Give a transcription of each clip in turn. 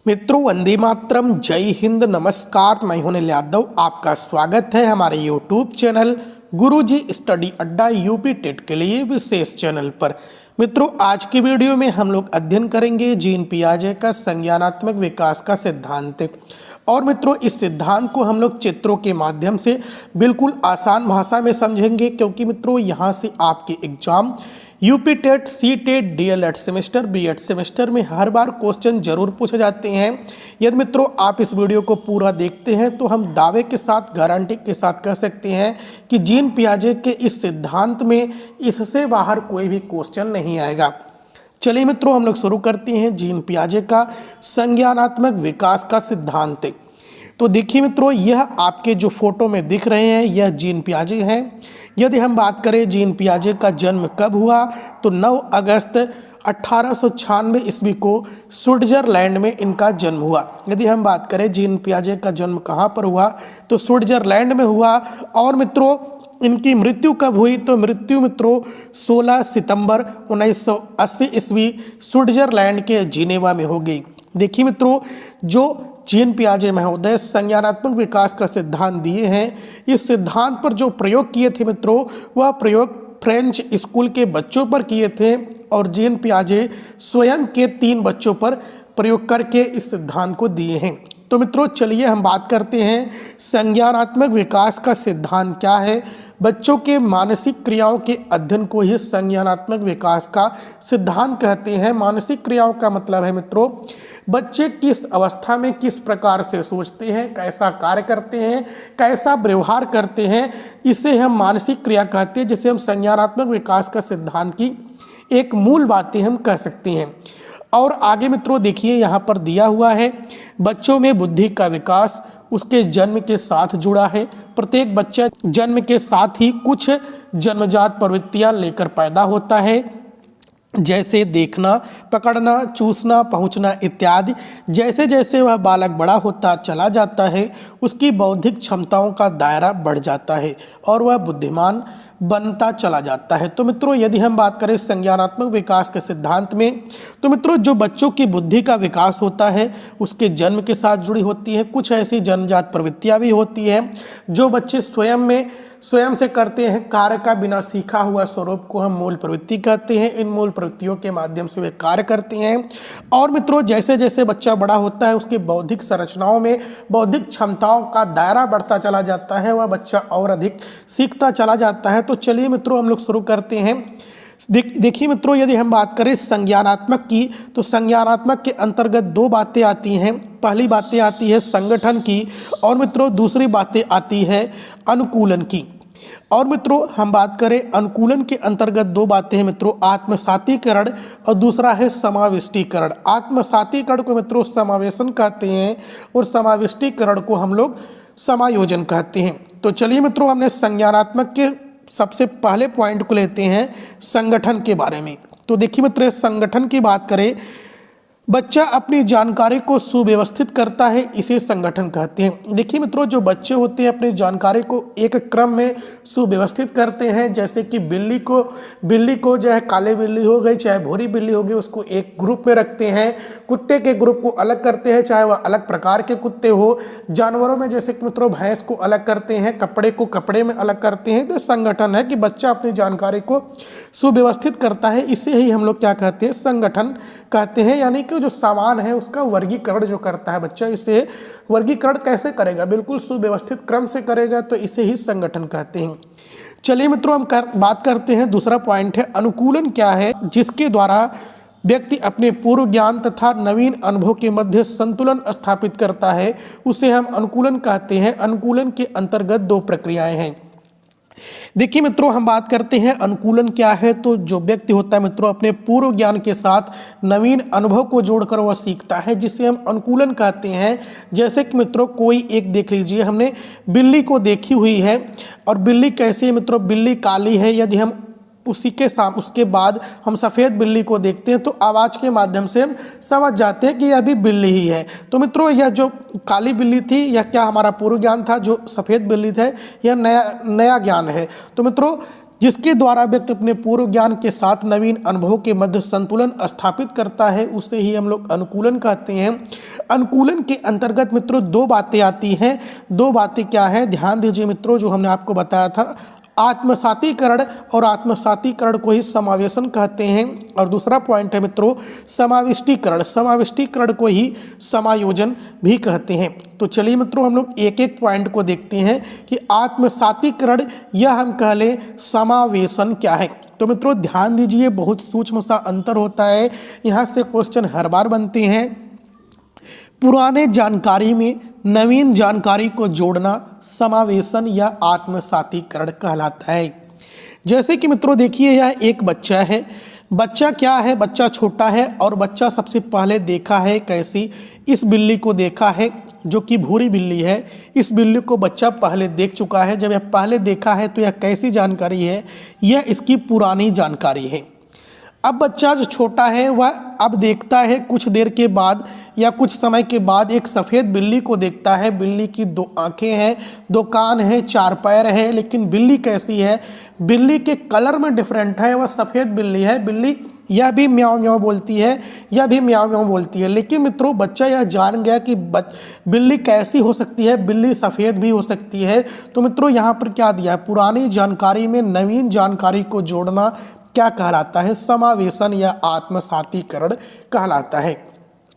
मित्रों, वंदे मातरम, जय हिंद, नमस्कार। मैं हूं अनिल यादव। आपका स्वागत है हमारे यूट्यूब चैनल गुरुजी स्टडी अड्डा यूपी टेट के लिए विशेष चैनल पर। मित्रों, आज की वीडियो में हम लोग अध्ययन करेंगे जीन पियाजे का संज्ञानात्मक विकास का सिद्धांत। और मित्रों, इस सिद्धांत को हम लोग चित्रों के माध्यम से बिल्कुल आसान भाषा में समझेंगे, क्योंकि मित्रों यहाँ से आपके exam UP TET, C TET, DElEd semester, BEd semester में हर बार क्वेश्चन जरूर पूछे जाते हैं। यदि मित्रों आप इस वीडियो को पूरा देखते हैं तो हम दावे के साथ, गारंटी के साथ कह सकते हैं कि जीन पियाजे के इस सिद्धांत में इससे बाहर कोई भी क्वेश्चन नहीं आएगा। चलिए मित्रों, हम लोग शुरू करते हैं जीन पियाजे का संज्ञानात्मक विकास का सिद्धांत। तो देखिए मित्रों, यह आपके जो फोटो में दिख रहे हैं यह जीन पियाजे हैं। यदि हम बात करें जीन पियाजे का जन्म कब हुआ, तो 9 अगस्त 1896 ईस्वी को स्विट्जरलैंड में इनका जन्म हुआ। यदि हम बात करें जीन पियाजे का जन्म कहाँ पर हुआ, तो स्विट्जरलैंड में हुआ। और मित्रों, इनकी मृत्यु कब हुई, तो मृत्यु मित्रों 16 सितंबर 1980 ईस्वी स्विट्जरलैंड के जिनेवा में हो गई। देखिए मित्रों, जो जीन पियाजे महोदय संज्ञानात्मक विकास का सिद्धांत दिए हैं, इस सिद्धांत पर जो प्रयोग किए थे मित्रों, वह प्रयोग फ्रेंच स्कूल के बच्चों पर किए थे। और जीन पियाजे स्वयं के 3 बच्चों पर प्रयोग करके इस सिद्धांत को दिए हैं। तो मित्रों चलिए हम बात करते हैं संज्ञानात्मक विकास का सिद्धांत क्या है। बच्चों के मानसिक क्रियाओं के अध्ययन को ही संज्ञानात्मक विकास का सिद्धांत कहते हैं। मानसिक क्रियाओं का मतलब है मित्रों, बच्चे किस अवस्था में किस प्रकार से सोचते हैं, कैसा कार्य करते हैं, कैसा व्यवहार करते हैं, इसे हम मानसिक क्रिया कहते हैं, जिसे हम संज्ञानात्मक विकास का सिद्धांत की एक मूल बातें हम कह सकते हैं। और आगे मित्रों देखिए, यहाँ पर दिया हुआ है बच्चों में बुद्धि का विकास उसके जन्म के साथ जुड़ा है। प्रत्येक बच्चा जन्म के साथ ही कुछ जन्मजात प्रवृत्तियां लेकर पैदा होता है, जैसे देखना, पकड़ना, चूसना, पहुंचना इत्यादि। जैसे जैसे वह बालक बड़ा होता चला जाता है, उसकी बौद्धिक क्षमताओं का दायरा बढ़ जाता है और वह बुद्धिमान बनता चला जाता है। तो मित्रों यदि हम बात करें संज्ञानात्मक विकास के सिद्धांत में, तो मित्रों जो बच्चों की बुद्धि का विकास होता है उसके जन्म के साथ जुड़ी होती है। कुछ ऐसी जन्मजात प्रवृत्तियां भी होती हैं जो बच्चे स्वयं से करते हैं। कार्य का बिना सीखा हुआ स्वरूप को हम मूल प्रवृत्ति कहते हैं। इन मूल प्रवृत्तियों के माध्यम से वे कार्य करते हैं। और मित्रों जैसे जैसे बच्चा बड़ा होता है उसकी बौद्धिक संरचनाओं में बौद्धिक क्षमताओं का दायरा बढ़ता चला जाता है, वह बच्चा और अधिक सीखता चला जाता है। तो चलिए मित्रों हम लोग शुरू करते हैं। देखिए मित्रों, यदि हम बात करें संज्ञानात्मक की, तो संज्ञानात्मक के अंतर्गत 2 बातें आती हैं। पहली बातें आती है संगठन की, और मित्रों दूसरी बातें आती है अनुकूलन की। और मित्रों हम बात करें अनुकूलन के अंतर्गत 2 बातें हैं मित्रों, आत्मसातीकरण और दूसरा है समाविष्टीकरण। आत्मसातीकरण को मित्रों समावेशन कहते हैं और समाविष्टीकरण को हम लोग समायोजन कहते हैं। तो चलिए मित्रों, हमने संज्ञानात्मक के सबसे पहले पॉइंट को लेते हैं संगठन के बारे में। तो देखिए मित्र, संगठन की बात करें, बच्चा अपनी जानकारी को सुव्यवस्थित करता है, इसे संगठन कहते हैं। देखिए मित्रों, जो बच्चे होते हैं अपनी जानकारी को एक क्रम में सुव्यवस्थित करते हैं। जैसे कि बिल्ली को जो है काली बिल्ली हो गई चाहे भूरी बिल्ली हो गई, उसको एक ग्रुप में रखते हैं। कुत्ते के ग्रुप को अलग करते हैं, चाहे वह अलग प्रकार के कुत्ते हो। जानवरों में जैसे कि मित्रों भैंस को अलग करते हैं, कपड़े को कपड़े में अलग करते हैं। तो संगठन है कि बच्चा अपनी जानकारी को सुव्यवस्थित करता है, इसे ही हम लोग क्या कहते हैं, संगठन कहते हैं। यानी कि जो सामान है उसका वर्गीकरण जो करता है बच्चा, इसे वर्गीकरण कैसे करेगा, बिल्कुल सुव्यवस्थित क्रम से करेगा, तो इसे ही संगठन कहते हैं। चलिए मित्रों हम बात करते हैं, दूसरा पॉइंट है अनुकूलन क्या है, जिसके द्वारा व्यक्ति अपने पूर्व ज्ञान तथा नवीन अनुभव के मध्य संतुलन स्थापित करता है, उसे हम अनुकूलन कहते हैं। अनुकूलन के अंतर्गत 2 प्रक्रियाएं हैं। देखिए मित्रों, हम बात करते हैं अनुकूलन क्या है। तो जो व्यक्ति होता है मित्रों अपने पूर्व ज्ञान के साथ नवीन अनुभव को जोड़कर वह सीखता है, जिसे हम अनुकूलन कहते हैं। जैसे कि मित्रों कोई एक देख लीजिए, हमने बिल्ली को देखी हुई है और बिल्ली कैसी है मित्रों, बिल्ली काली है। यदि हम उसके बाद हम सफ़ेद बिल्ली को देखते हैं तो आवाज़ के माध्यम से हम समझ जाते हैं कि यह भी बिल्ली ही है। तो मित्रों यह जो काली बिल्ली थी यह क्या हमारा पूर्व ज्ञान था, जो सफ़ेद बिल्ली था यह नया ज्ञान है। तो मित्रों जिसके द्वारा व्यक्ति अपने पूर्व ज्ञान के साथ नवीन अनुभवों के मध्य संतुलन स्थापित करता है, उसे ही हम लोग अनुकूलन कहते हैं। अनुकूलन के अंतर्गत मित्रों दो बातें आती हैं। दो बातें क्या है, ध्यान दीजिए मित्रों, जो हमने आपको बताया था, आत्मसातीकरण, और आत्मसातीकरण को ही समावेशन कहते हैं। और दूसरा पॉइंट है मित्रों समाविष्टीकरण, समाविष्टीकरण को ही समायोजन भी कहते हैं। तो चलिए मित्रों हम लोग एक एक पॉइंट को देखते हैं कि आत्मसातीकरण या हम कह लें समावेशन क्या है। तो मित्रों ध्यान दीजिए, बहुत सूक्ष्म सा अंतर होता है, यहाँ से क्वेश्चन हर बार बनते हैं। पुराने जानकारी में नवीन जानकारी को जोड़ना समावेशन या आत्मसातीकरण कहलाता है। जैसे कि मित्रों देखिए, यह एक बच्चा है। बच्चा क्या है, बच्चा छोटा है और बच्चा सबसे पहले देखा है कैसी, इस बिल्ली को देखा है जो कि भूरी बिल्ली है। इस बिल्ली को बच्चा पहले देख चुका है। जब यह पहले देखा है तो यह कैसी जानकारी है, यह इसकी पुरानी जानकारी है। अब बच्चा जो छोटा है वह अब देखता है कुछ देर के बाद या कुछ समय के बाद एक सफ़ेद बिल्ली को देखता है। बिल्ली की दो आंखें हैं, दो कान हैं, चार पैर है, लेकिन बिल्ली कैसी है, बिल्ली के कलर में डिफरेंट है। वह सफ़ेद बिल्ली है। बिल्ली यह भी म्याऊं म्याऊं बोलती है, यह भी म्याऊं म्याऊं बोलती है। लेकिन मित्रों बच्चा यह जान गया कि बिल्ली कैसी हो सकती है, बिल्ली सफ़ेद भी हो सकती है। तो मित्रों यहाँ पर क्या दिया है, पुरानी जानकारी में नवीन जानकारी को जोड़ना क्या कहलाता है, समावेशन या आत्मसातीकरण कहलाता है।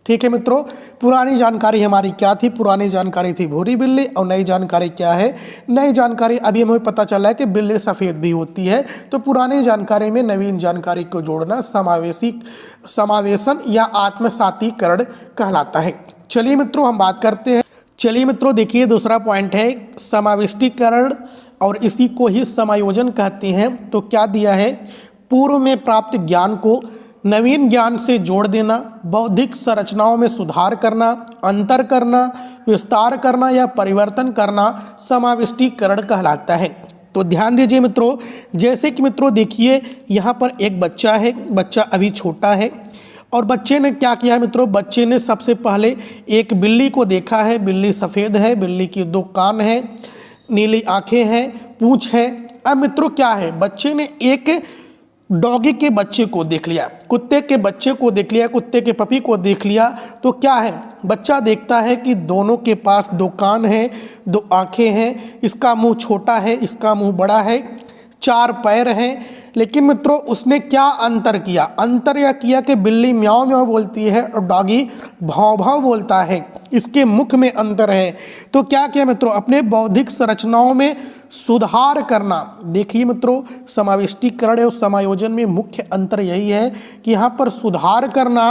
ठीक है मित्रों, पुरानी जानकारी हमारी क्या थी, पुरानी जानकारी थी भूरी बिल्ली, और नई जानकारी क्या है, नई जानकारी अभी हमें पता चला है कि बिल्ली सफ़ेद भी होती है। तो पुरानी जानकारी में नवीन जानकारी को जोड़ना समावेशन या आत्मसातीकरण कहलाता है। चलिए मित्रों हम बात करते हैं। चलिए मित्रों देखिए, दूसरा पॉइंट है समाविष्टीकरण, और इसी को ही समायोजन कहते हैं। तो क्या दिया है, पूर्व में प्राप्त ज्ञान को नवीन ज्ञान से जोड़ देना, बौद्धिक संरचनाओं में सुधार करना, अंतर करना, विस्तार करना या परिवर्तन करना समाविष्टीकरण कहलाता है। तो ध्यान दीजिए मित्रों, जैसे कि मित्रों देखिए यहाँ पर एक बच्चा है, बच्चा अभी छोटा है, और बच्चे ने क्या किया है मित्रों, बच्चे ने सबसे पहले एक बिल्ली को देखा है। बिल्ली सफ़ेद है, बिल्ली की दो कान है, नीली आंखें हैं, पूँछ है। अब मित्रों क्या है, बच्चे ने एक डॉगी के बच्चे को देख लिया, कुत्ते के बच्चे को देख लिया, कुत्ते के पपी को देख लिया। तो क्या है, बच्चा देखता है कि दोनों के पास दो कान हैं, दो आंखें हैं, इसका मुंह छोटा है, इसका मुंह बड़ा है, चार पैर हैं। लेकिन मित्रों उसने क्या अंतर किया, अंतर यह किया कि बिल्ली म्याऊं म्याऊं बोलती है और डॉगी भाव भाव बोलता है, इसके मुख में अंतर है। तो क्या किया मित्रों, अपने बौद्धिक संरचनाओं में सुधार करना। देखिए मित्रों, समाविष्टीकरण और समायोजन में मुख्य अंतर यही है कि यहाँ पर सुधार करना,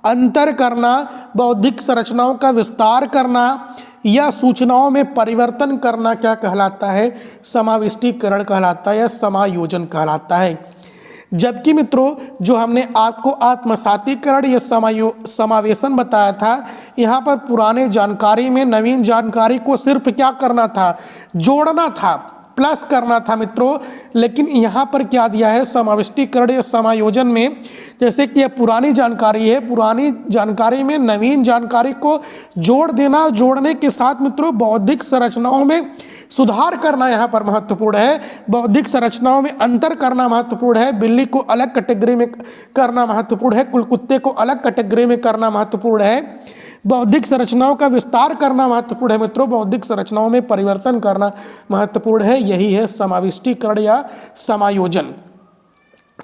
अंतर करना, बौद्धिक संरचनाओं का विस्तार करना या सूचनाओं में परिवर्तन करना क्या कहलाता है, समाविष्टीकरण कहलाता है या समायोजन कहलाता है। जबकि मित्रों जो हमने आपको आत्मसातीकरण या समावेशन बताया था, यहाँ पर पुराने जानकारी में नवीन जानकारी को सिर्फ क्या करना था, जोड़ना था, प्लस करना था मित्रों। लेकिन यहाँ पर क्या दिया है, समाविष्टीकरण या समायोजन में, जैसे कि यह पुरानी जानकारी है, पुरानी जानकारी में नवीन जानकारी को जोड़ देना, जोड़ने के साथ मित्रों बौद्धिक संरचनाओं में सुधार करना यहाँ पर महत्वपूर्ण है, बौद्धिक संरचनाओं में अंतर करना महत्वपूर्ण है, बिल्ली को अलग कैटेगरी में करना महत्वपूर्ण है, कुत्ते को अलग कैटेगरी में करना महत्वपूर्ण है, बौद्धिक संरचनाओं का विस्तार करना महत्वपूर्ण है मित्रों, बौद्धिक संरचनाओं में परिवर्तन करना महत्वपूर्ण है। यही है समाविष्टीकरण या समायोजन।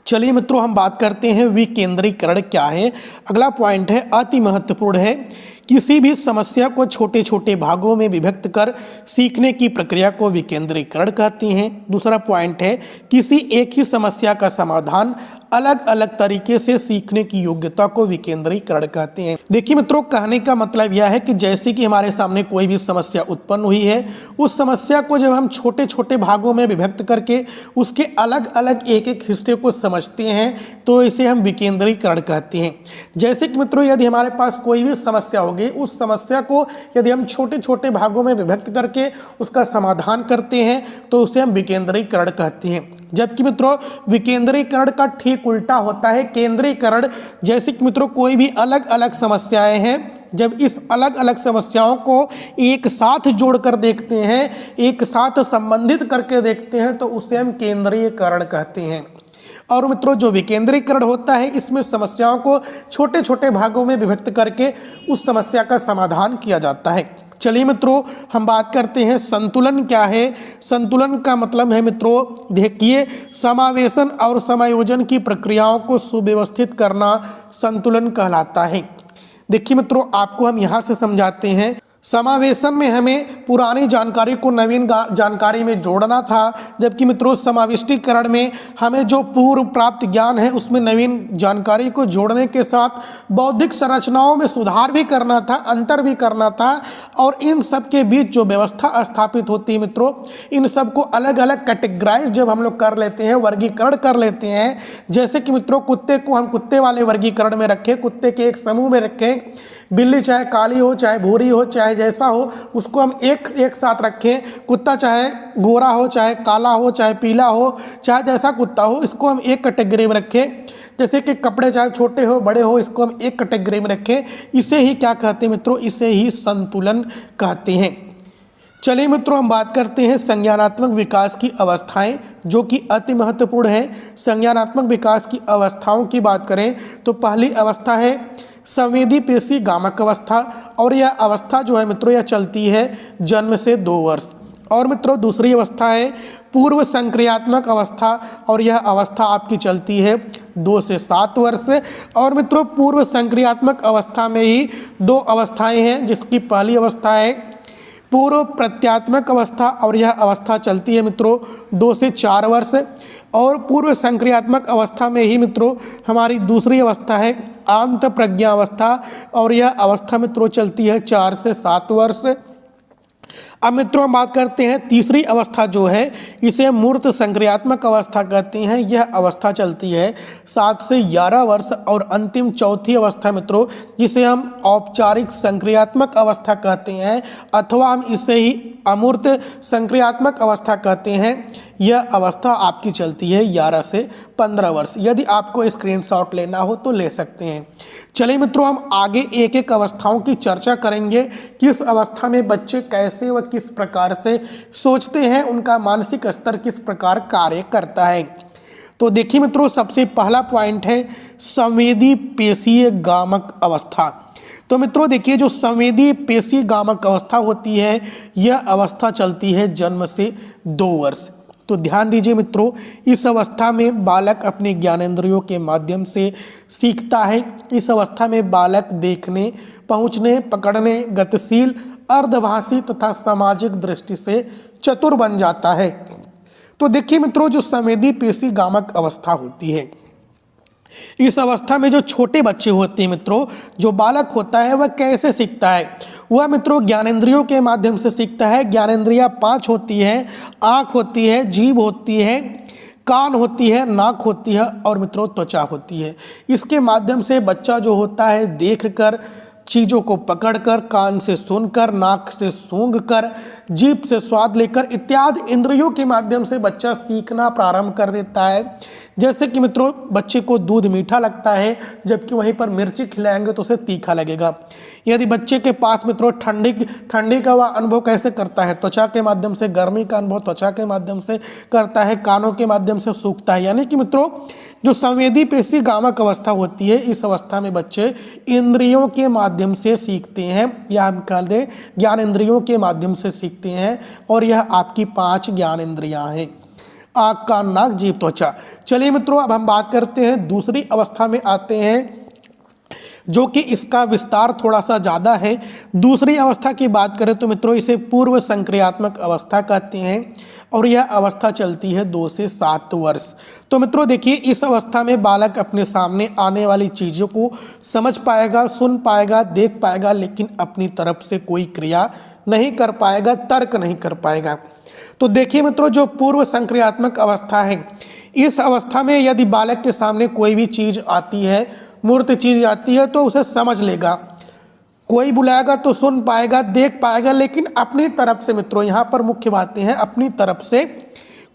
चलिए मित्रों हम बात करते हैं विकेंद्रीकरण क्या है। अगला पॉइंट है, अति महत्वपूर्ण है, किसी भी समस्या को छोटे छोटे भागों में विभक्त कर सीखने की प्रक्रिया को विकेंद्रीकरण कहते हैं। दूसरा पॉइंट है, किसी एक ही समस्या का समाधान अलग अलग तरीके से सीखने की योग्यता को विकेंद्रीकरण कहते हैं। देखिए मित्रों, कहने का मतलब यह है कि जैसे कि हमारे सामने कोई भी समस्या उत्पन्न हुई है, उस समस्या को जब हम छोटे छोटे भागों में विभक्त करके उसके अलग अलग एक एक हिस्से को समझते हैं तो इसे हम विकेंद्रीकरण कहते हैं। जैसे कि मित्रों यदि हमारे पास कोई भी समस्या होगी, उस समस्या को यदि हम छोटे छोटे भागों में विभक्त करके उसका समाधान करते हैं तो उसे हम विकेंद्रीकरण कहते हैं। जबकि मित्रों विकेंद्रीकरण का ठीक उल्टा होता है केंद्रीकरण। जैसे कि मित्रों कोई भी अलग अलग समस्याएं हैं जब इस अलग अलग समस्याओं को एक साथ जोड़कर देखते हैं, एक साथ संबंधित करके देखते हैं, तो उसे हम केंद्रीयकरण कहते हैं। और मित्रों जो विकेंद्रीकरण होता है, इसमें समस्याओं को छोटे छोटे भागों में विभक्त करके उस समस्या का समाधान किया जाता है। चलिए मित्रों, हम बात करते हैं संतुलन क्या है। संतुलन का मतलब है मित्रों, देखिए, समावेशन और समायोजन की प्रक्रियाओं को सुव्यवस्थित करना संतुलन कहलाता है। देखिए मित्रों, आपको हम यहाँ से समझाते हैं। समावेशन में हमें पुरानी जानकारी को नवीन जानकारी में जोड़ना था, जबकि मित्रों समाविष्टीकरण में हमें जो पूर्व प्राप्त ज्ञान है उसमें नवीन जानकारी को जोड़ने के साथ बौद्धिक संरचनाओं में सुधार भी करना था, अंतर भी करना था। और इन सब के बीच जो व्यवस्था स्थापित होती है मित्रों, इन सबको अलग अलग कैटेगराइज जब हम लोग कर लेते हैं, वर्गीकरण कर लेते हैं, जैसे कि मित्रों कुत्ते को हम कुत्ते वाले वर्गीकरण में रखें, कुत्ते के एक समूह में रखें, बिल्ली चाहे काली हो, चाहे भूरी हो, चाहे जैसा हो, उसको हम एक साथ रखें। कुत्ता चाहे गोरा हो, चाहे काला हो, चाहे पीला हो, चाहे जैसा कुत्ता हो, इसको हम एक कैटेगरी में रखें। जैसे कि कपड़े चाहे छोटे हो बड़े हो, इसको हम एक कैटेगरी में रखें। इसे ही क्या कहते हैं मित्रों? इसे ही संतुलन कहते हैं। चलिए मित्रों, हम बात करते हैं संज्ञानात्मक विकास की अवस्थाएं, जो कि अति महत्वपूर्ण है। संज्ञानात्मक विकास की अवस्थाओं की बात करें तो पहली अवस्था है संवेदी पेशी गामक अवस्था, और यह अवस्था जो है मित्रों, यह चलती है जन्म से 2 वर्ष। और मित्रों दूसरी अवस्था है पूर्व संक्रियात्मक अवस्था, और यह अवस्था आपकी चलती है 2 से 7 वर्ष। और मित्रों पूर्व संक्रियात्मक अवस्था में ही 2 अवस्थाएं हैं, जिसकी पहली अवस्था है पूर्व प्रत्यात्मक अवस्था, और यह अवस्था चलती है मित्रों 2 से 4 वर्ष। और पूर्व संक्रियात्मक अवस्था में ही मित्रों हमारी दूसरी अवस्था है आंत प्रज्ञा अवस्था, और यह अवस्था मित्रों चलती है 4 से 7 वर्ष। अब मित्रों हम बात करते हैं तीसरी अवस्था जो है, इसे मूर्त संक्रियात्मक अवस्था कहते हैं। यह अवस्था चलती है 7 से 11 वर्ष। और अंतिम चौथी अवस्था मित्रों, जिसे हम औपचारिक संक्रियात्मक अवस्था कहते हैं, अथवा हम इसे ही अमूर्त संक्रियात्मक अवस्था कहते हैं, यह अवस्था आपकी चलती है 11 से 15 वर्ष। यदि आपको स्क्रीनशॉट लेना हो तो ले सकते हैं। चलिए मित्रों, हम आगे एक एक अवस्थाओं की चर्चा करेंगे, किस अवस्था में बच्चे कैसे व किस प्रकार से सोचते हैं, उनका मानसिक स्तर किस प्रकार कार्य करता है। तो देखिए मित्रों, सबसे पहला पॉइंट है संवेदी पेशीय गामक अवस्था। तो मित्रों देखिए, जो संवेदी पेशी गामक अवस्था होती है, यह अवस्था चलती है जन्म से 2 वर्ष। तो ध्यान दीजिए मित्रों, इस अवस्था में बालक अपने ज्ञानेंद्रियों के माध्यम से सीखता है। इस अवस्था में बालक देखने, पहुँचने, पकड़ने, गतिशील, अर्धभाषी तथा सामाजिक दृष्टि से चतुर बन जाता है। तो देखिए मित्रों, जो संवेदी पेशी गामक अवस्था होती है, इस अवस्था में जो छोटे बच्चे होते हैं मित्रों, जो बालक होता है वह कैसे सीखता है? वह मित्रों ज्ञानेंद्रियों के माध्यम से सीखता है। ज्ञानेंद्रियां 5 होती है, आँख होती है, जीभ होती है, कान होती है, नाक होती है, और मित्रों त्वचा होती है। इसके माध्यम से बच्चा जो होता है देखकर, चीज़ों को पकड़कर, कान से सुनकर, नाक से सूंघकर, जीभ से स्वाद लेकर इत्यादि इंद्रियों के माध्यम से बच्चा सीखना प्रारंभ कर देता है। जैसे कि मित्रों बच्चे को दूध मीठा लगता है, जबकि वहीं पर मिर्ची खिलाएंगे तो उसे तीखा लगेगा। यदि बच्चे के पास मित्रों ठंडी का वह अनुभव कैसे करता है? त्वचा के माध्यम से। गर्मी का अनुभव त्वचा के माध्यम से करता है, कानों के माध्यम से सूखता है। यानी कि मित्रों जो संवेदी पेशी गामक अवस्था होती है, इस अवस्था में बच्चे इंद्रियों के माध्यम से सीखते हैं, या हम कह दें ज्ञान इंद्रियों के माध्यम से सीखते हैं। और यह आपकी 5 ज्ञान इंद्रियां हैं, आँख, कान, नाक, जीभ, त्वचा। चलिए मित्रों, अब हम बात करते हैं दूसरी अवस्था में आते हैं, जो कि इसका विस्तार थोड़ा सा ज़्यादा है। दूसरी अवस्था की बात करें तो मित्रों इसे पूर्व संक्रियात्मक अवस्था कहते हैं, और यह अवस्था चलती है 2 से 7 वर्ष। तो मित्रों देखिए, इस अवस्था में बालक अपने सामने आने वाली चीज़ों को समझ पाएगा, सुन पाएगा, देख पाएगा, लेकिन अपनी तरफ से कोई क्रिया नहीं कर पाएगा, तर्क नहीं कर पाएगा। तो देखिए मित्रों, जो पूर्व संक्रियात्मक अवस्था है, इस अवस्था में यदि बालक के सामने कोई भी चीज़ आती है, मूर्त चीज़ आती है, तो उसे समझ लेगा। कोई बुलाएगा तो सुन पाएगा, देख पाएगा, लेकिन अपनी तरफ से मित्रों, यहाँ पर मुख्य बातें हैं, अपनी तरफ से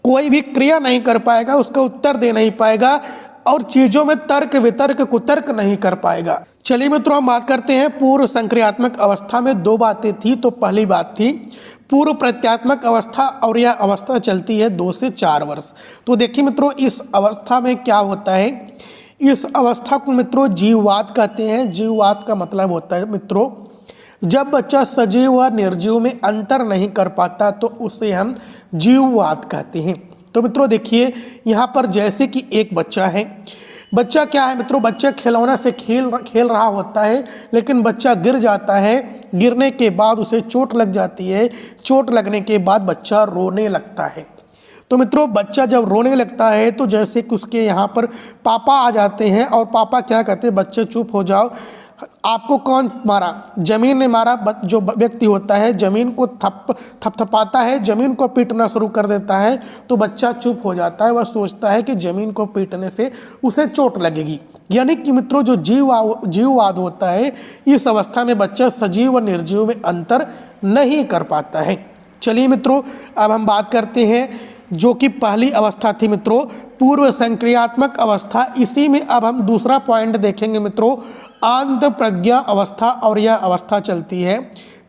कोई भी क्रिया नहीं कर पाएगा, उसका उत्तर दे नहीं पाएगा। और चीजों में तर्क वितर्क कुतर्क नहीं कर पाएगा। चलिए मित्रों, हम बात करते हैं पूर्व संक्रियात्मक अवस्था में दो बातें थी। तो पहली बात थी पूर्व प्रत्यात्मक अवस्था, और यह अवस्था चलती है 2 से 4 वर्ष। तो देखिए मित्रों, इस अवस्था में क्या होता है, इस अवस्था को मित्रों जीववाद कहते हैं। जीववाद का मतलब होता है मित्रों, जब बच्चा सजीव व निर्जीव में अंतर नहीं कर पाता तो उसे हम जीववाद कहते हैं। तो मित्रों देखिए, यहाँ पर जैसे कि एक बच्चा है, बच्चा क्या है मित्रों, बच्चा खिलौना से खेल रहा होता है, लेकिन बच्चा गिर जाता है। गिरने के बाद उसे चोट लग जाती है। चोट लगने के बाद बच्चा रोने लगता है। तो मित्रों, बच्चा जब रोने लगता है तो जैसे कि उसके यहाँ पर पापा आ जाते हैं और पापा क्या कहते हैं, बच्चे चुप हो जाओ, आपको कौन मारा, जमीन ने मारा। जो व्यक्ति होता है जमीन को थपथपाता है, जमीन को पीटना शुरू कर देता है, तो बच्चा चुप हो जाता है। वह सोचता है कि जमीन को पीटने से उसे चोट लगेगी। यानी कि मित्रों, जो जीववाद होता है, इस अवस्था में बच्चा सजीव व निर्जीव में अंतर नहीं कर पाता है। चलिए मित्रों, अब हम बात करते हैं जो कि पहली अवस्था थी मित्रों, पूर्व संक्रियात्मक अवस्था। इसी में अब हम दूसरा पॉइंट देखेंगे मित्रों, आंत प्रज्ञा अवस्था, और यह अवस्था चलती है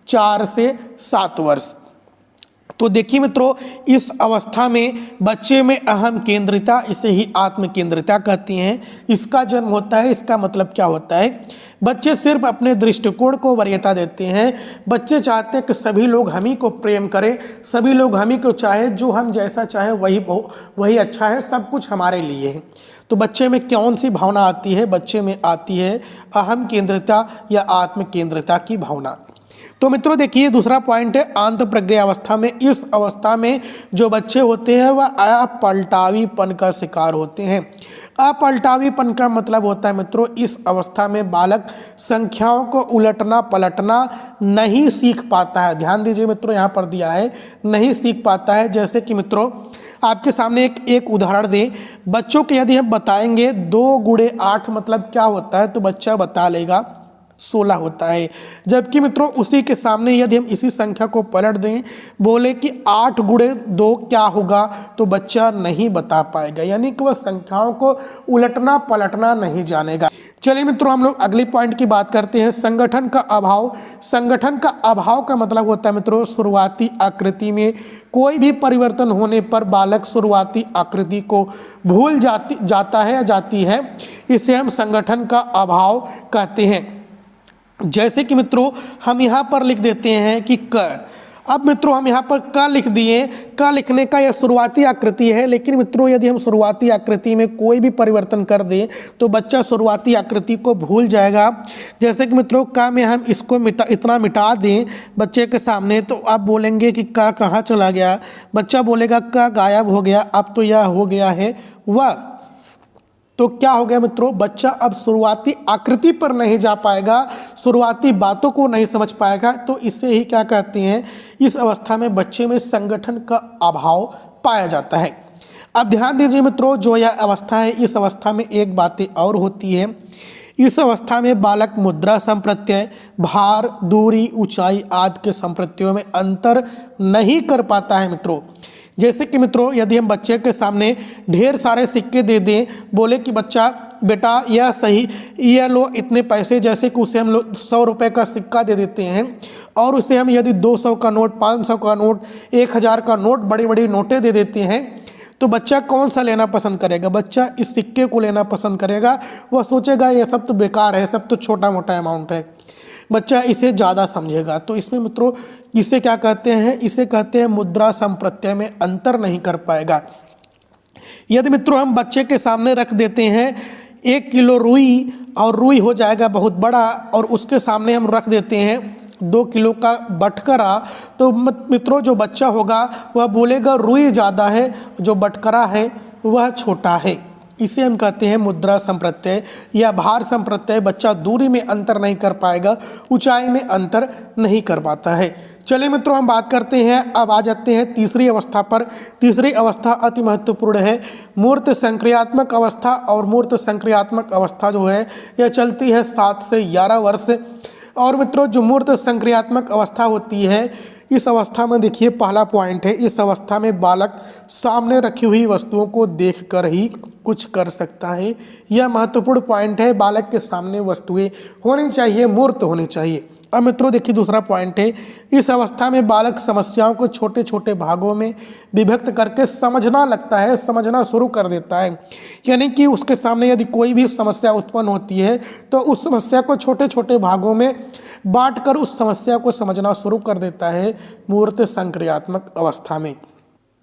4 से 7 वर्ष। तो देखिए मित्रों, इस अवस्था में बच्चे में अहम केंद्रिता, इसे ही आत्म केंद्रिता कहती हैं, इसका जन्म होता है। इसका मतलब क्या होता है, बच्चे सिर्फ अपने दृष्टिकोण को वरीयता देते हैं। बच्चे चाहते हैं कि सभी लोग हम ही को प्रेम करें, सभी लोग हम ही को चाहे, जो हम जैसा चाहे वही अच्छा है, सब कुछ हमारे लिए है। तो बच्चे में कौन सी भावना आती है, बच्चे में आती है अहम केंद्रिता या आत्म केंद्रिता की भावना। तो मित्रों देखिए, दूसरा पॉइंट है आंत प्रज्ञा अवस्था में। इस अवस्था में जो बच्चे होते हैं वह अपलटावीपन का शिकार होते हैं। अपलटावीपन का मतलब होता है मित्रों, इस अवस्था में बालक संख्याओं को उलटना पलटना नहीं सीख पाता है। ध्यान दीजिए मित्रों, यहाँ पर दिया है नहीं सीख पाता है। जैसे कि मित्रों आपके सामने एक उदाहरण दें, बच्चों के यदि हम बताएंगे 2 गुणे 8 मतलब क्या होता है, तो बच्चा बता लेगा 16 होता है। जबकि मित्रों उसी के सामने यदि हम इसी संख्या को पलट दें, बोले कि 8 गुणे 2 क्या होगा, तो बच्चा नहीं बता पाएगा। यानी कि वह संख्याओं को उलटना पलटना नहीं जानेगा। चलिए मित्रों, हम लोग अगली पॉइंट की बात करते हैं, संगठन का अभाव। संगठन का अभाव का मतलब होता है मित्रों, शुरुआती आकृति में कोई भी परिवर्तन होने पर बालक शुरुआती आकृति को भूल जाता है या जाती है। इसे हम संगठन का अभाव कहते हैं। जैसे कि मित्रों हम यहाँ पर लिख देते हैं कि क। अब मित्रों हम यहाँ पर क लिख दिए। क लिखने का यह शुरुआती आकृति है, लेकिन मित्रों यदि हम शुरुआती आकृति में कोई भी परिवर्तन कर दें तो बच्चा शुरुआती आकृति को भूल जाएगा। जैसे कि मित्रों क में हम इसको इतना मिटा दें बच्चे के सामने, तो आप बोलेंगे कि क कहाँ चला गया, बच्चा बोलेगा क गायब हो गया। अब तो यह हो गया है वह। तो क्या हो गया मित्रों, बच्चा अब शुरुआती आकृति पर नहीं जा पाएगा, शुरुआती बातों को नहीं समझ पाएगा। तो इसे ही क्या कहते हैं, इस अवस्था में बच्चे में संगठन का अभाव पाया जाता है। अब ध्यान दीजिए मित्रों, जो यह अवस्था है, इस अवस्था में एक बातें और होती है। इस अवस्था में बालक मुद्रा संप्रत्यय, भार, दूरी, ऊंचाई आदि के संप्रत्ययों में अंतर नहीं कर पाता है मित्रों। जैसे कि मित्रों यदि हम बच्चे के सामने ढेर सारे सिक्के दे दें, बोले कि बच्चा बेटा यह सही, यह लो इतने पैसे, जैसे कि उसे हम लोग 100 रुपये का सिक्का दे देते हैं, और उसे हम यदि 200 का नोट, 500 का नोट, 1000 का नोट, बड़ी बड़ी नोटें दे देते हैं, तो बच्चा कौन सा लेना पसंद करेगा, बच्चा इस सिक्के को लेना पसंद करेगा। वह सोचेगा ये सब तो बेकार है, सब तो छोटा मोटा अमाउंट है, बच्चा इसे ज़्यादा समझेगा। तो इसमें मित्रों इसे क्या कहते हैं, इसे कहते हैं मुद्रा संप्रत्यय में अंतर नहीं कर पाएगा। यदि मित्रों हम बच्चे के सामने रख देते हैं 1 किलो रुई, और रुई हो जाएगा बहुत बड़ा, और उसके सामने हम रख देते हैं 2 किलो का बटकरा, तो मित्रों जो बच्चा होगा वह बोलेगा रुई ज़्यादा है, जो बटकरा है वह छोटा है। इसे हम कहते हैं मुद्रा संप्रत्यय या भार संप्रत्यय। बच्चा दूरी में अंतर नहीं कर पाएगा, ऊंचाई में अंतर नहीं कर पाता है। चलिए मित्रों हम बात करते हैं, अब आ जाते हैं तीसरी अवस्था पर। तीसरी अवस्था अति महत्वपूर्ण है, मूर्त संक्रियात्मक अवस्था। और मूर्त संक्रियात्मक अवस्था जो है यह चलती है 7 से 11 वर्ष। और मित्रों जो मूर्त संक्रियात्मक अवस्था होती है, इस अवस्था में देखिए पहला पॉइंट है, इस अवस्था में बालक सामने रखी हुई वस्तुओं को देखकर ही कुछ कर सकता है। यह महत्वपूर्ण पॉइंट है, बालक के सामने वस्तुएं होनी चाहिए, मूर्त होनी चाहिए। अब मित्रों देखिए दूसरा पॉइंट है, इस अवस्था में बालक समस्याओं को छोटे छोटे भागों में विभक्त करके समझना लगता है, समझना शुरू कर देता है। यानी कि उसके सामने यदि कोई भी समस्या उत्पन्न होती है तो उस समस्या को छोटे छोटे भागों में बांटकर उस समस्या को समझना शुरू कर देता है मूर्त संक्रियात्मक अवस्था में।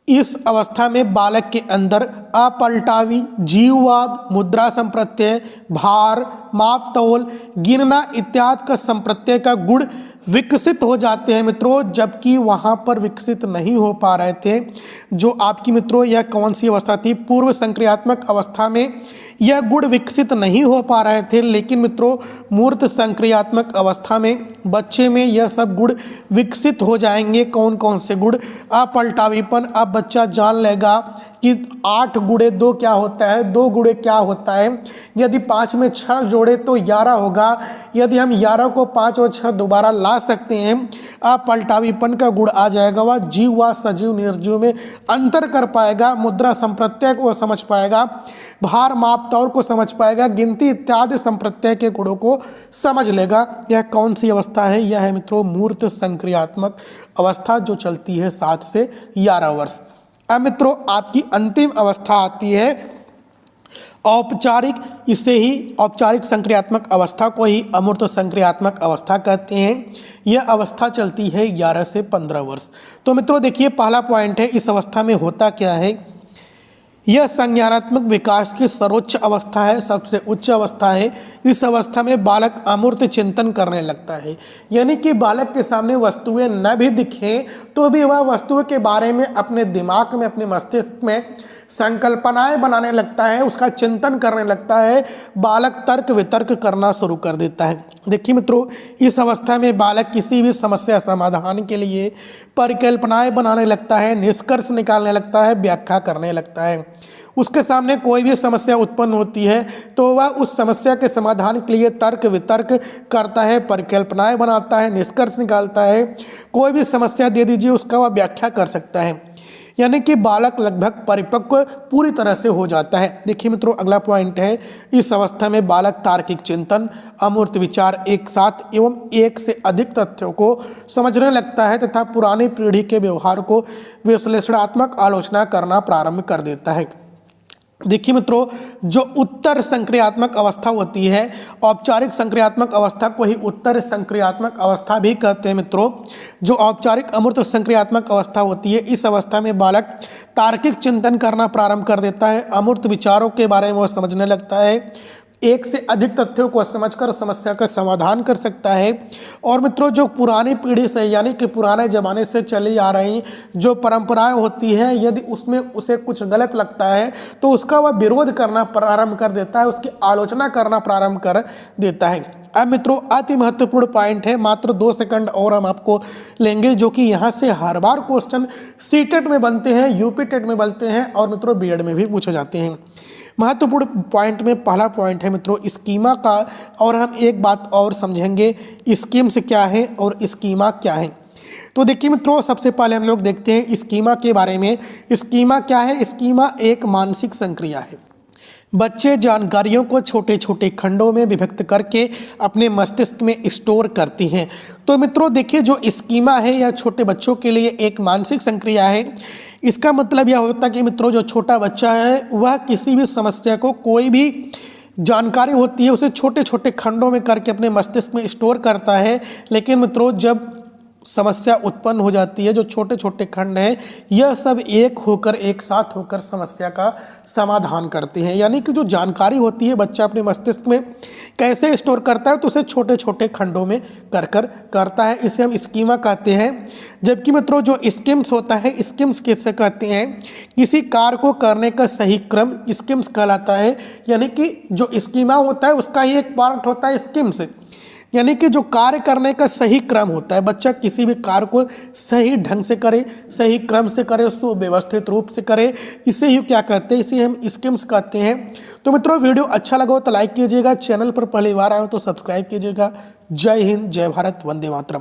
इस अवस्था में बालक के अंदर अपलटावी, जीववाद, मुद्रा संप्रत्यय, भार, माप तौल, गिनना इत्यादि का संप्रत्यय का गुण विकसित हो जाते हैं मित्रों, जबकि वहाँ पर विकसित नहीं हो पा रहे थे। जो आपकी मित्रों यह कौन सी अवस्था थी, पूर्व संक्रियात्मक अवस्था में यह गुण विकसित नहीं हो पा रहे थे, लेकिन मित्रों मूर्त संक्रियात्मक अवस्था में बच्चे में यह सब गुण विकसित हो जाएंगे। कौन कौन से गुण? अपलटावीपन, अब बच्चा जान लेगा कि 8 गुणे 2 क्या होता है, 2 गुणे क्या होता है। यदि 5 में 6 जोड़े तो 11 होगा, यदि हम 11 को 5 और 6 दोबारा ला सकते हैं, अपलटावीपन का गुण आ जाएगा। वह जीव व सजीव निर्जीव में अंतर कर पाएगा, मुद्रा संप्रत्यय को समझ पाएगा, भार माप तौल को समझ पाएगा, गिनती इत्यादि संप्रत्यय के गुणों को समझ लेगा। यह कौन सी अवस्था है? यह है मित्रों मूर्त संक्रियात्मक अवस्था, जो चलती है 7 से 11 वर्ष। अब मित्रों आपकी अंतिम अवस्था आती है औपचारिक, इसे ही औपचारिक संक्रियात्मक अवस्था को ही अमूर्त संक्रियात्मक अवस्था कहते हैं। यह अवस्था चलती है 11 से 15 वर्ष। तो मित्रों देखिए पहला पॉइंट है, इस अवस्था में होता क्या है, यह संज्ञानात्मक विकास की सर्वोच्च अवस्था है, सबसे उच्च अवस्था है। इस अवस्था में बालक अमूर्त चिंतन करने लगता है, यानी कि बालक के सामने वस्तुएं न भी दिखें तो भी वह वस्तुओं के बारे में अपने दिमाग में, अपने मस्तिष्क में संकल्पनाएं बनाने लगता है, उसका चिंतन करने लगता है, बालक तर्क वितर्क करना शुरू कर देता है। देखिए मित्रों इस अवस्था में बालक किसी भी समस्या समाधान के लिए परिकल्पनाएं बनाने लगता है, निष्कर्ष निकालने लगता है, व्याख्या करने लगता है। उसके सामने कोई भी समस्या उत्पन्न होती है तो वह उस समस्या के समाधान के लिए तर्क वितर्क करता है, परिकल्पनाएं बनाता है, निष्कर्ष निकालता है। कोई भी समस्या दे दीजिए उसका वह व्याख्या कर सकता है, यानी कि बालक लगभग परिपक्व पूरी तरह से हो जाता है। देखिए मित्रों अगला पॉइंट है, इस अवस्था में बालक तार्किक चिंतन, अमूर्त विचार एक साथ एवं एक से अधिक तथ्यों को समझने लगता है तथा पुरानी पीढ़ी के व्यवहार को विश्लेषणात्मक आलोचना करना प्रारंभ कर देता है। देखिए मित्रों जो उत्तर संक्रियात्मक अवस्था होती है, औपचारिक संक्रियात्मक अवस्था को ही उत्तर संक्रियात्मक अवस्था भी कहते हैं मित्रों। जो औपचारिक अमूर्त संक्रियात्मक अवस्था होती है, इस अवस्था में बालक तार्किक चिंतन करना प्रारंभ कर देता है, अमूर्त विचारों के बारे में वह समझने लगता है, एक से अधिक तथ्यों को समझकर समस्या का समाधान कर सकता है। और मित्रों जो पुरानी पीढ़ी से यानी कि पुराने ज़माने से चली आ रही जो परंपराएं होती हैं, यदि उसमें उसे कुछ गलत लगता है तो उसका वह विरोध करना प्रारंभ कर देता है, उसकी आलोचना करना प्रारंभ कर देता है। अब मित्रों अति महत्वपूर्ण पॉइंट है, मात्र 2 सेकंड और हम आपको लेंगे, जो कि यहाँ से हर बार क्वेश्चन सीटेट में बनते हैं, यूपी टेट में बनते हैं और मित्रों बीएड में भी पूछे जाते हैं। महत्वपूर्ण पॉइंट में पहला पॉइंट है मित्रों स्कीमा का, और हम एक बात और समझेंगे स्कीम्स क्या है और स्कीमा क्या है। तो देखिए मित्रों सबसे पहले हम लोग देखते हैं स्कीमा के बारे में। स्कीमा क्या है? स्कीमा एक मानसिक संक्रिया है। बच्चे जानकारियों को छोटे छोटे खंडों में विभक्त करके अपने मस्तिष्क में स्टोर करती हैं। तो मित्रों देखिए जो स्कीमा है यह छोटे बच्चों के लिए एक मानसिक संक्रिया है। इसका मतलब यह होता है कि मित्रों जो छोटा बच्चा है वह किसी भी समस्या को, कोई भी जानकारी होती है उसे छोटे छोटे खंडों में करके अपने मस्तिष्क में स्टोर करता है। लेकिन मित्रों जब समस्या उत्पन्न हो जाती है, जो छोटे छोटे खंड हैं यह सब एक होकर, एक साथ होकर समस्या का समाधान करते हैं। यानी कि जो जानकारी होती है बच्चा अपने मस्तिष्क में कैसे स्टोर करता है तो उसे छोटे छोटे खंडों में कर करता है, इसे हम स्कीमा कहते हैं। जबकि मित्रों जो स्कीम्स होता है, स्कीम्स किससे कहते हैं? किसी कार्य को करने का सही क्रम स्कीम्स कहलाता है। यानी कि जो स्कीमा होता है उसका ही एक पार्ट होता है स्कीम्स, यानी कि जो कार्य करने का सही क्रम होता है। बच्चा किसी भी कार्य को सही ढंग से करे, सही क्रम से करे, सुव्यवस्थित रूप से करे, इसे ही क्या कहते हैं? इसे हम स्कीम्स कहते हैं। तो मित्रों वीडियो अच्छा लगा हो तो लाइक कीजिएगा, चैनल पर पहली बार आए हो तो सब्सक्राइब कीजिएगा। जय हिंद, जय भारत, वंदे मातरम।